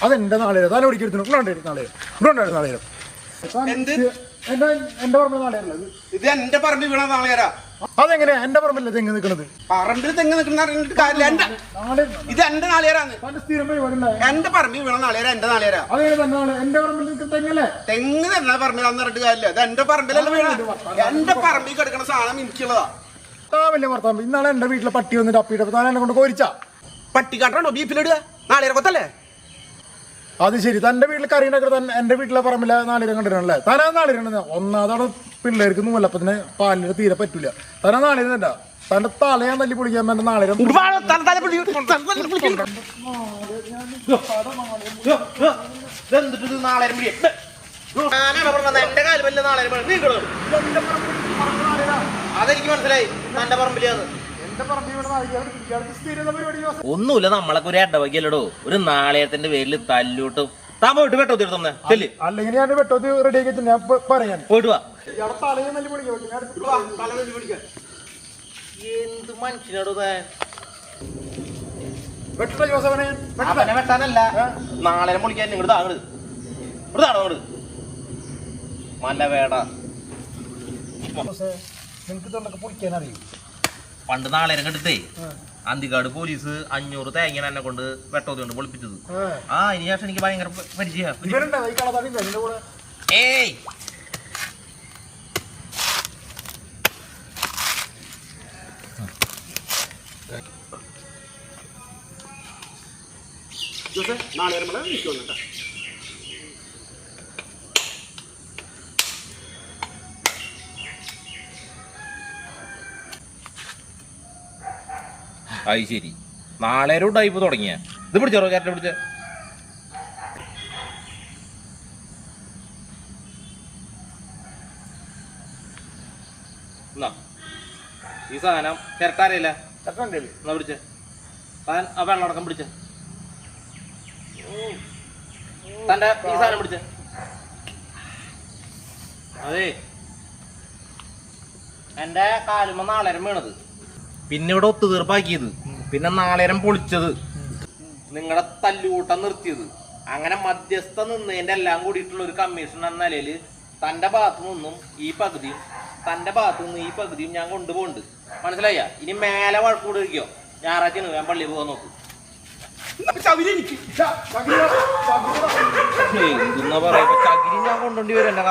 അതെന്റെ നാളെ തല പിടിക്കുന്നു നാളെ നാളെ എന്റെ പറമ്പിൽ നാളെയല്ല ഇത് എന്റെ പറമ്പ് വീണ നാളെയാ. അതെങ്ങനെയാ എന്റെ പറമ്പല്ലേ തെങ്ങ് നിൽക്കുന്നത്? പറമ്പിൽ തെങ്ങ് നിൽക്കുന്ന കാര്യമില്ല. ഇത് എന്റെ നാളെയാറാന്ന്. എന്റെ പറമ്പിൽ വീണ നാളെയാ എന്റെ നാളെയാ. എന്റെ പറമ്പിൽ തെങ്ങല്ലേ? തെങ്ങ് തന്നെ പറമ്പിൽ അന്ന് പറഞ്ഞിട്ട് കാര്യമില്ല. ഇത് എന്റെ പറമ്പിലല്ല വീണ. എന്റെ പറമ്പിൽ കിടക്കുന്ന സാധനം എനിക്കുള്ളതാ. വലിയ ഭർത്താവ് ഇന്നാളെ എന്റെ വീട്ടിലെ പട്ടി വന്നിട്ട് അപ്പിട്ട് താനെ കൊണ്ട് കോരിച്ചാ. പട്ടി കാട്ടാണോ ബീഫിലിടുക? നാളെ കൊത്തല്ലേ? അത് ശരി. തന്റെ വീട്ടിൽ കറി ഉണ്ടാക്കുന്നത് എന്റെ വീട്ടിലെ പറമ്പില്ല നാളിരം കണ്ടിരണല്ലേ? താനാ നാളിരണം ഒന്നാമതവിടെ പിള്ളേർക്ക് നൂലപ്പത്തിന് പാലിന് തീരെ പറ്റൂല. താനാ നാളിരം തണ്ട തന്റെ തലയാൻ തല്ലി പൊളിക്കാൻ എന്റെ നാളിരം. അതെനിക്ക് മനസ്സിലായി. തന്റെ പറമ്പിലാന്ന്. ഒന്നുമില്ല, നമ്മളൊക്കെ ഒരു ഇടവകയല്ലടോ. ഒരു നാളെയത്തിന്റെ പേരിൽ തല്ലൂട്ടും. താൻ പോയിട്ട് വെട്ടോ തീർത്തന്നെ അല്ലെങ്കിൽ ഞാൻ വെട്ടോ റെഡി ആക്കി ഞാൻ പറയാൻ പോയിട്ട് വാ. എന്ത് മനുഷ്യനോട് വെട്ടാനല്ല, നാളെ പൊളിക്കാൻ ഇങ്ങോട്ട് താങ്ങട് താണോട് മല്ല വേട. നിങ്ങക്ക് തൊണ്ടൊക്കെ പൊളിക്കാൻ അറിയും. പണ്ട് നാളെ കണ്ടിട്ടേ അന്തിക്കാട് പോലീസ് 500 തേങ്ങ എന്നെ കൊണ്ട് വെട്ടോതി കൊണ്ട് പൊളിപ്പിച്ചത്. ഇനി ശേഷം എനിക്ക് ഭയങ്കര പരിചയം. ഏയ് നാളെ അത് ശരി, നാളെ ഒരു ടൈപ്പ് തുടങ്ങിയ ഇത് പിടിച്ചോ ക്യാരറ്റ് പിടിച്ച. ഈ സാധനം ചിരട്ടാരയില്ല എന്നാ പിടിച്ച താൻ ആ വെള്ളമടക്കം പിടിച്ച. തന്റെ ഈ സാധനം പിടിച്ച. അതെ എന്റെ കാലുമ്പോ നാളേരം വീണത്, പിന്നെ ഇവിടെ ഒത്തുതീർപ്പാക്കിയത്, പിന്നെ നാളേരം പൊളിച്ചത്, നിങ്ങളുടെ തല്ലുകൂട്ടം നിർത്തിയത്, അങ്ങനെ മധ്യസ്ഥ നിന്നതിന്റെ എല്ലാം കൂടിയിട്ടുള്ള ഒരു കമ്മീഷൻ എന്ന നിലയിൽ തന്റെ ഭാഗത്തു നിന്നും ഈ പകുതിയും തന്റെ ഭാഗത്തു നിന്നും ഈ പകുതിയും ഞാൻ കൊണ്ടുപോകുന്നുണ്ട്. മനസ്സിലായ? ഇനി മേലെ വഴക്കൂടിരിക്കോ? ഞായറാഴ്ചയാണ് ഞാൻ പള്ളിയിൽ പോകാൻ നോക്കും. എന്തെന്നാ പറയാ, ചകിരി ഞാൻ കൊണ്ടുപോണ്ടി വരും എന്റെ